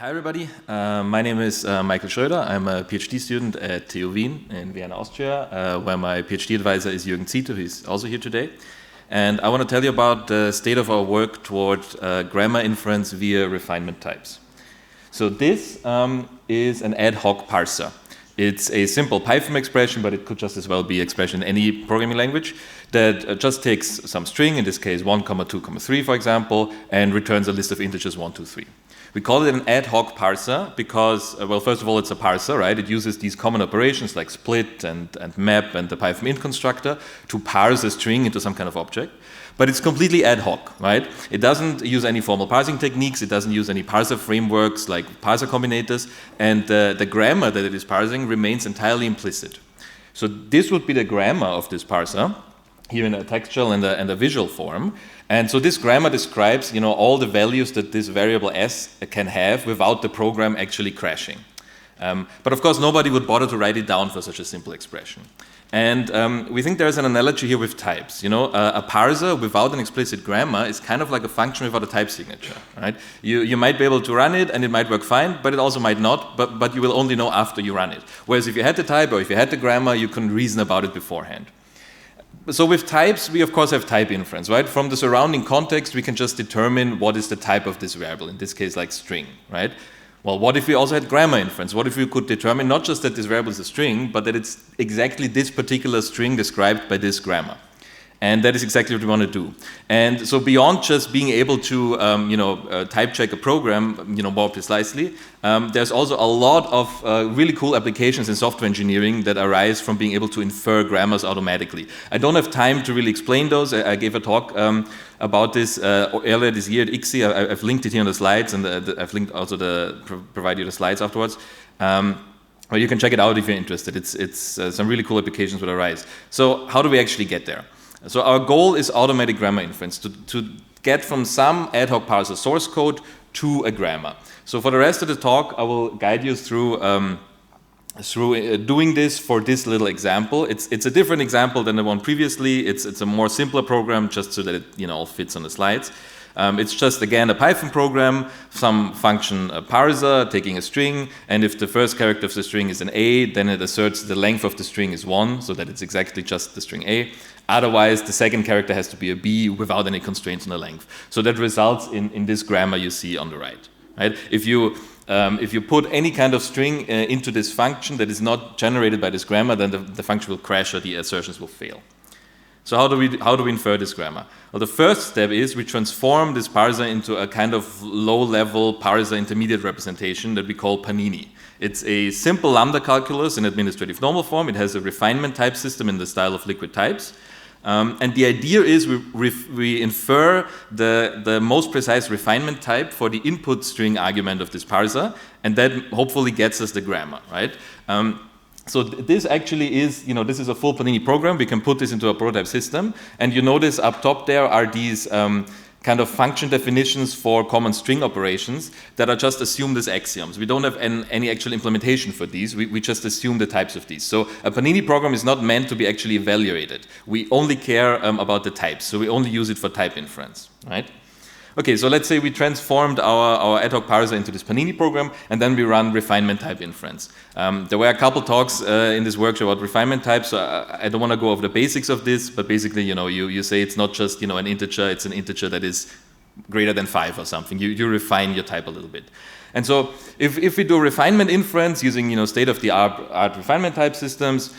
Hi everybody, my name is Michael Schroder. I'm a PhD student at TU Wien in Vienna, Austria, where my PhD advisor is Jurgen Cito, who's also here today. And I want to tell you about the state of our work toward grammar inference via refinement types. So this is an ad hoc parser. It's a simple Python expression, but it could just as well be expression in any programming language that just takes some string, in this case 1, 2, 3, for example, and returns a list of integers 1, 2, 3. We call it an ad hoc parser because, well, first of all, it's a parser, right? It uses these common operations like split and map and the Python int constructor to parse a string into some kind of object. But it's completely ad hoc, right? It doesn't use any formal parsing techniques. It doesn't use any parser frameworks like parser combinators. And the grammar that it is parsing remains entirely implicit. So this would be the grammar of this parser, here in a textual and a visual form. And so this grammar describes, all the values that this variable s can have without the program actually crashing. But of course, nobody would bother to write it down for such a simple expression. And we think there's an analogy here with types. A parser without an explicit grammar is kind of like a function without a type signature, right? You might be able to run it and it might work fine, but it also might not, but you will only know after you run it. Whereas if you had the type or if you had the grammar, you can reason about it beforehand. So with types, we of course have type inference, right? From the surrounding context, we can just determine what is the type of this variable, in this case like string, right? Well, what if we also had grammar inference? What if we could determine not just that this variable is a string, but that it's exactly this particular string described by this grammar? And that is exactly what we want to do. And so beyond just being able to type check a program more precisely, there's also a lot of really cool applications in software engineering that arise from being able to infer grammars automatically. I don't have time to really explain those. I gave a talk about this earlier this year at ICSI. I've linked it here on the slides, and I've linked also provide you the slides afterwards. Well, you can check it out if you're interested. It's some really cool applications that arise. So how do we actually get there? So our goal is automatic grammar inference, to get from some ad hoc parser source code to a grammar. So for the rest of the talk, I will guide you through doing this for this little example. It's a different example than the one previously. It's a more simpler program, just so that it all fits on the slides. It's just, again, a Python program, some function parser taking a string, and if the first character of the string is an A, then it asserts the length of the string is 1, so that it's exactly just the string A. Otherwise, the second character has to be a B without any constraints on the length. So that results in this grammar you see on the right. If you put any kind of string into this function that is not generated by this grammar, then the function will crash or the assertions will fail. So how do we infer this grammar? Well, the first step is we transform this parser into a kind of low-level parser intermediate representation that we call Panini. It's a simple lambda calculus in administrative normal form. It has a refinement type system in the style of liquid types. And the idea is we infer the most precise refinement type for the input string argument of this parser, and that hopefully gets us the grammar, right? So this actually is, this is a full Panini program. We can put this into a prototype system. And you notice up top there are these kind of function definitions for common string operations that are just assumed as axioms. We don't have any actual implementation for these. We just assume the types of these. So a Panini program is not meant to be actually evaluated. We only care about the types. So we only use it for type inference, right? Okay, so let's say we transformed our ad hoc parser into this Panini program, and then we run refinement type inference. There were a couple talks in this workshop about refinement types, so I don't want to go over the basics of this, but basically, you say it's not just, an integer, it's an integer that is greater than 5 or something. You refine your type a little bit. And so if we do refinement inference using, state-of-the-art refinement type systems,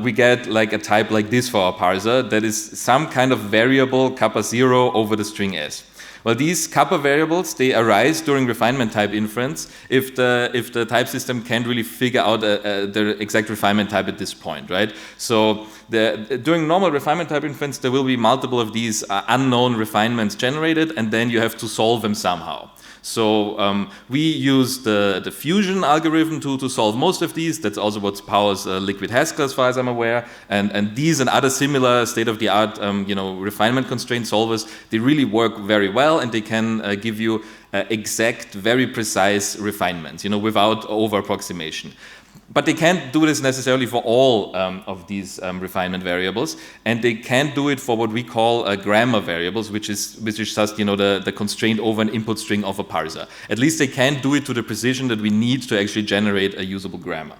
we get like a type like this for our parser that is some kind of variable kappa 0 over the string s. Well, these kappa variables, they arise during refinement type inference if the type system can't really figure out the exact refinement type at this point, right? So during normal refinement type inference, there will be multiple of these unknown refinements generated, and then you have to solve them somehow. So we use the fusion algorithm to solve most of these. That's also what powers liquid Haskell, as far as I'm aware. And these and other similar state-of-the-art refinement constraint solvers, they really work very well, and they can give you exact, very precise refinements, without over-approximation. But they can't do this necessarily for all of these refinement variables, and they can't do it for what we call grammar variables, which is just the constraint over an input string of a parser. At least they can't do it to the precision that we need to actually generate a usable grammar.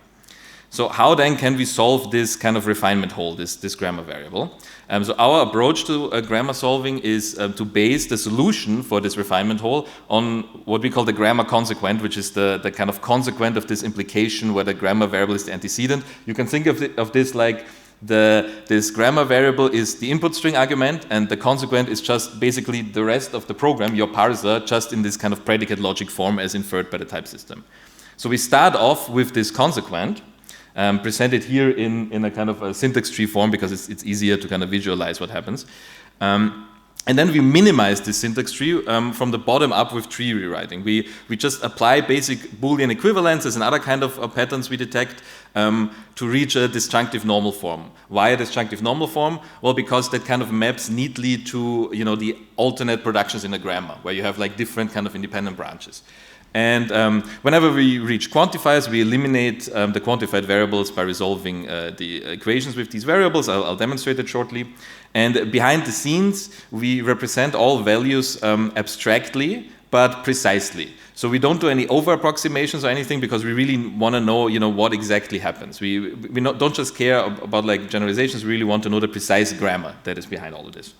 So how then can we solve this kind of refinement hole, this grammar variable? So our approach to grammar solving is to base the solution for this refinement hole on what we call the grammar consequent, which is the kind of consequent of this implication where the grammar variable is the antecedent. You can think of this like this grammar variable is the input string argument, and the consequent is just basically the rest of the program, your parser, just in this kind of predicate logic form as inferred by the type system. So we start off with this consequent, presented here in a kind of a syntax tree form because it's easier to kind of visualize what happens. And then we minimize this syntax tree from the bottom up with tree rewriting. We just apply basic Boolean equivalences and other kind of patterns we detect to reach a disjunctive normal form. Why a disjunctive normal form? Well, because that kind of maps neatly to the alternate productions in a grammar, where you have like different kind of independent branches. And whenever we reach quantifiers, we eliminate the quantified variables by resolving the equations with these variables. I'll demonstrate it shortly. And behind the scenes, we represent all values abstractly, but precisely. So we don't do any over-approximations or anything because we really want to know, what exactly happens. We don't just care about like generalizations. We really want to know the precise grammar that is behind all of this.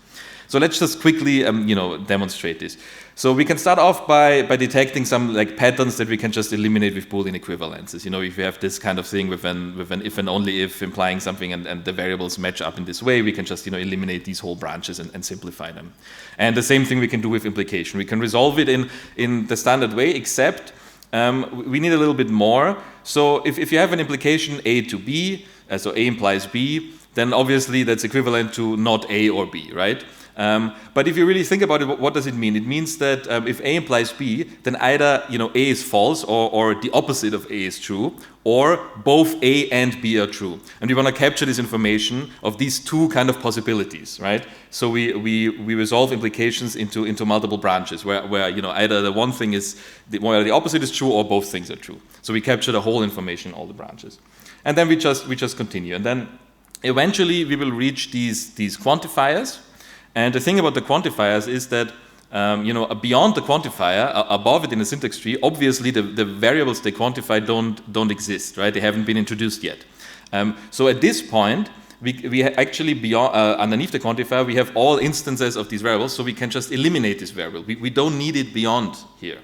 So let's just quickly, demonstrate this. So we can start off by detecting some like patterns that we can just eliminate with Boolean equivalences. If you have this kind of thing with an if and only if implying something and the variables match up in this way, we can just eliminate these whole branches and simplify them. And the same thing we can do with implication. We can resolve it in the standard way, except we need a little bit more. So if you have an implication A to B, so A implies B, then obviously that's equivalent to not A or B, right? But if you really think about it, what does it mean? It means that if A implies B, then either A is false or the opposite of A is true, or both A and B are true. And we want to capture this information of these two kind of possibilities, right? So we resolve implications into multiple branches where either the one thing is where the opposite is true or both things are true. So we capture the whole information in all the branches, and then we just continue, and then eventually we will reach these quantifiers. And the thing about the quantifiers is that, beyond the quantifier, above it in the syntax tree, obviously the variables they quantify don't exist, right? They haven't been introduced yet. So at this point, we actually, beyond, underneath the quantifier, we have all instances of these variables, so we can just eliminate this variable. We don't need it beyond here.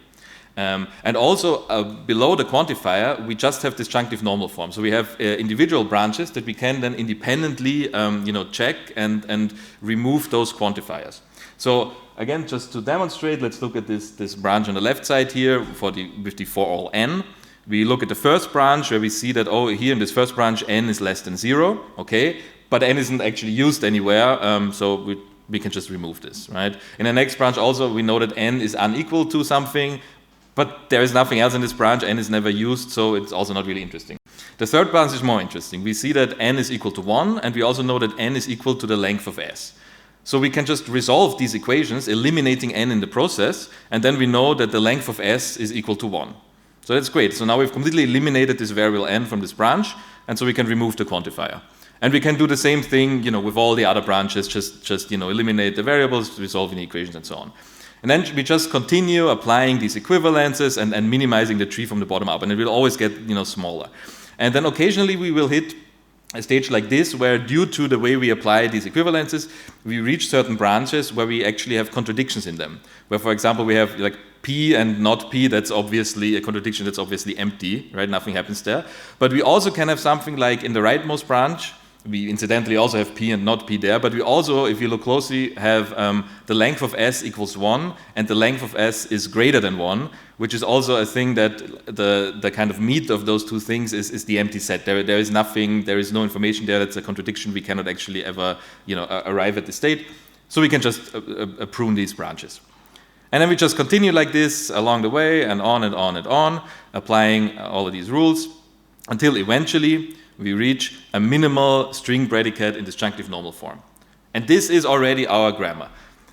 And also, below the quantifier, we just have disjunctive normal form. So we have individual branches that we can then independently, check and remove those quantifiers. So again, just to demonstrate, let's look at this branch on the left side here with the for all n. We look at the first branch where we see that, here in this first branch, n is less than 0, okay? But n isn't actually used anywhere, so we can just remove this, right? In the next branch also, we know that n is unequal to something, but there is nothing else in this branch, n is never used, so it's also not really interesting. The third branch is more interesting. We see that n is equal to 1, and we also know that n is equal to the length of s. So we can just resolve these equations, eliminating n in the process, and then we know that the length of s is equal to 1. So that's great. So now we've completely eliminated this variable n from this branch, and so we can remove the quantifier. And we can do the same thing, with all the other branches, just eliminate the variables, resolving the equations, and so on. And then we just continue applying these equivalences and minimizing the tree from the bottom up, and it will always get smaller. And then occasionally we will hit a stage like this where, due to the way we apply these equivalences, we reach certain branches where we actually have contradictions in them. Where, for example, we have like P and not P, that's obviously a contradiction, that's obviously empty, right? Nothing happens there. But we also can have something like in the rightmost branch, we incidentally also have P and not P there, but we also, if you look closely, have the length of S equals 1 and the length of S is greater than 1, which is also a thing that the kind of meat of those two things is the empty set. There is nothing, there is no information there, that's a contradiction, we cannot actually ever arrive at the state, so we can just prune these branches. And then we just continue like this along the way and on and on and on, applying all of these rules until eventually we reach a minimal string predicate in disjunctive normal form. And this is already our grammar.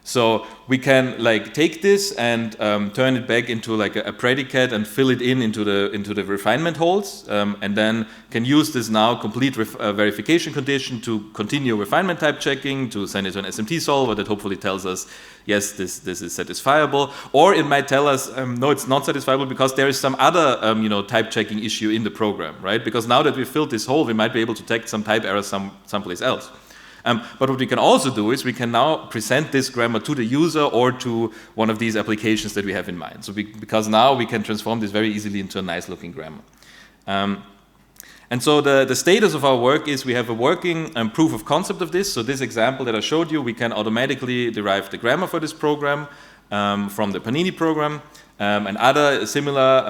So we can like take this and turn it back into like a predicate and fill it into the refinement holes, and then can use this now complete verification condition to continue refinement type checking, to send it to an SMT solver that hopefully tells us, yes, this is satisfiable, or it might tell us, no, it's not satisfiable because there is some other type checking issue in the program, right? Because now that we filled this hole, we might be able to detect some type error someplace else. But what we can also do is we can now present this grammar to the user or to one of these applications that we have in mind. So because now we can transform this very easily into a nice looking grammar. And so the status of our work is we have a working proof of concept of this. So this example that I showed you, we can automatically derive the grammar for this program from the Panini program. And other similar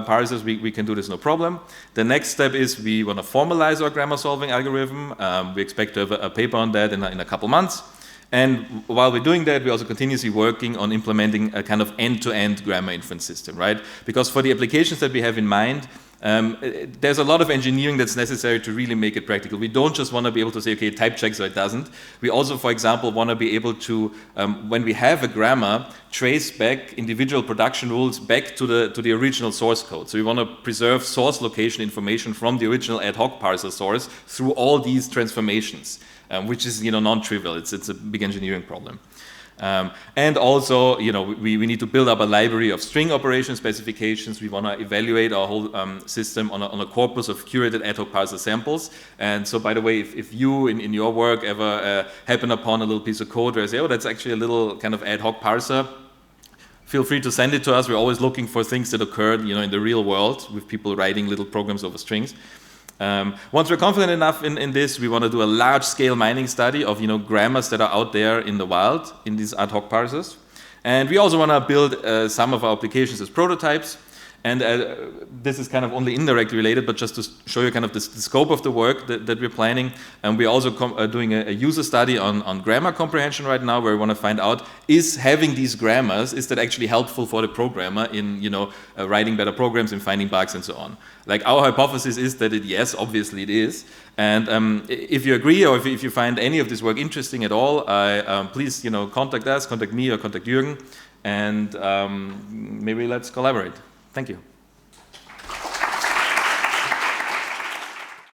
parsers, we can do this no problem. The next step is we want to formalize our grammar solving algorithm. We expect to have a paper on that in a couple months. And while we're doing that, we're also continuously working on implementing a kind of end-to-end grammar inference system, right? Because for the applications that we have in mind, there's a lot of engineering that's necessary to really make it practical. We don't just want to be able to say, okay, type check so it doesn't. We also, for example, want to be able to, when we have a grammar, trace back individual production rules back to the original source code. So we want to preserve source location information from the original ad hoc parser source through all these transformations, which is non-trivial. It's a big engineering problem. And also, we need to build up a library of string operation specifications. We want to evaluate our whole system on a corpus of curated ad hoc parser samples. And so, by the way, if you in your work ever happen upon a little piece of code where I say, oh, that's actually a little kind of ad hoc parser, feel free to send it to us. We're always looking for things that occurred, in the real world with people writing little programs over strings. Once we're confident enough in this, we want to do a large-scale mining study of grammars that are out there in the wild in these ad hoc parsers, and we also want to build some of our applications as prototypes. And this is kind of only indirectly related, but just to show you kind of the scope of the work that we're planning. And we're also doing a user study on grammar comprehension right now, where we want to find out, is having these grammars, is that actually helpful for the programmer in writing better programs and finding bugs and so on. Like our hypothesis is that yes, obviously it is. And if you agree, or if you find any of this work interesting at all, please contact us, contact me, or contact Jurgen, and maybe let's collaborate. Thank you.